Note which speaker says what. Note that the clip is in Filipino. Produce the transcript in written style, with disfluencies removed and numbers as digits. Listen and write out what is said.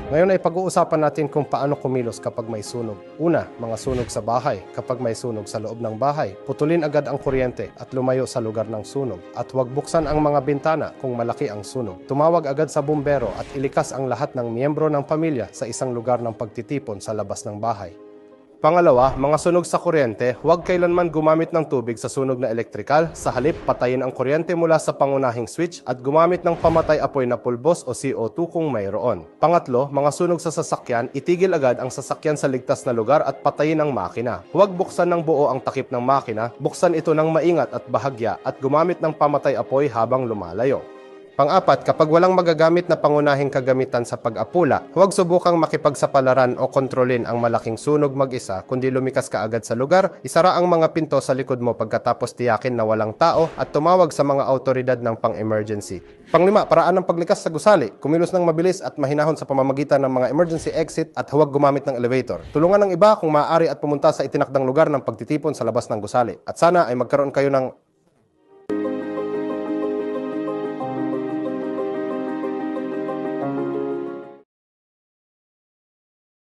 Speaker 1: Ngayon ay pag-uusapan natin kung paano kumilos kapag may sunog. Una, mga sunog sa bahay. Kapag may sunog sa loob ng bahay, putulin agad ang kuryente at lumayo sa lugar ng sunog. At huwag buksan ang mga bintana kung malaki ang sunog. Tumawag agad sa bumbero at ilikas ang lahat ng miyembro ng pamilya sa isang lugar ng pagtitipon sa labas ng bahay. Pangalawa, mga sunog sa kuryente, huwag kailanman gumamit ng tubig sa sunog na elektrikal. Sa halip, patayin ang kuryente mula sa pangunahing switch at gumamit ng pamatay apoy na pulbos o CO2 kung mayroon. Pangatlo, mga sunog sa sasakyan, itigil agad ang sasakyan sa ligtas na lugar at patayin ang makina. Huwag buksan ng buo ang takip ng makina, buksan ito ng maingat at bahagya at gumamit ng pamatay apoy habang lumalayo. Pang-apat, kapag walang magagamit na pangunahing kagamitan sa pag-apula, huwag subukang makipagsapalaran o kontrolin ang malaking sunog mag-isa, kundi lumikas ka agad sa lugar, isara ang mga pinto sa likod mo pagkatapos tiyakin na walang tao at tumawag sa mga autoridad ng pang-emergency. Panglima, paraan ng paglikas sa gusali, kumilos ng mabilis at mahinahon sa pamamagitan ng mga emergency exit at huwag gumamit ng elevator. Tulungan ng iba kung maaari at pumunta sa itinakdang lugar ng pagtitipon sa labas ng gusali. At sana ay magkaroon kayo ng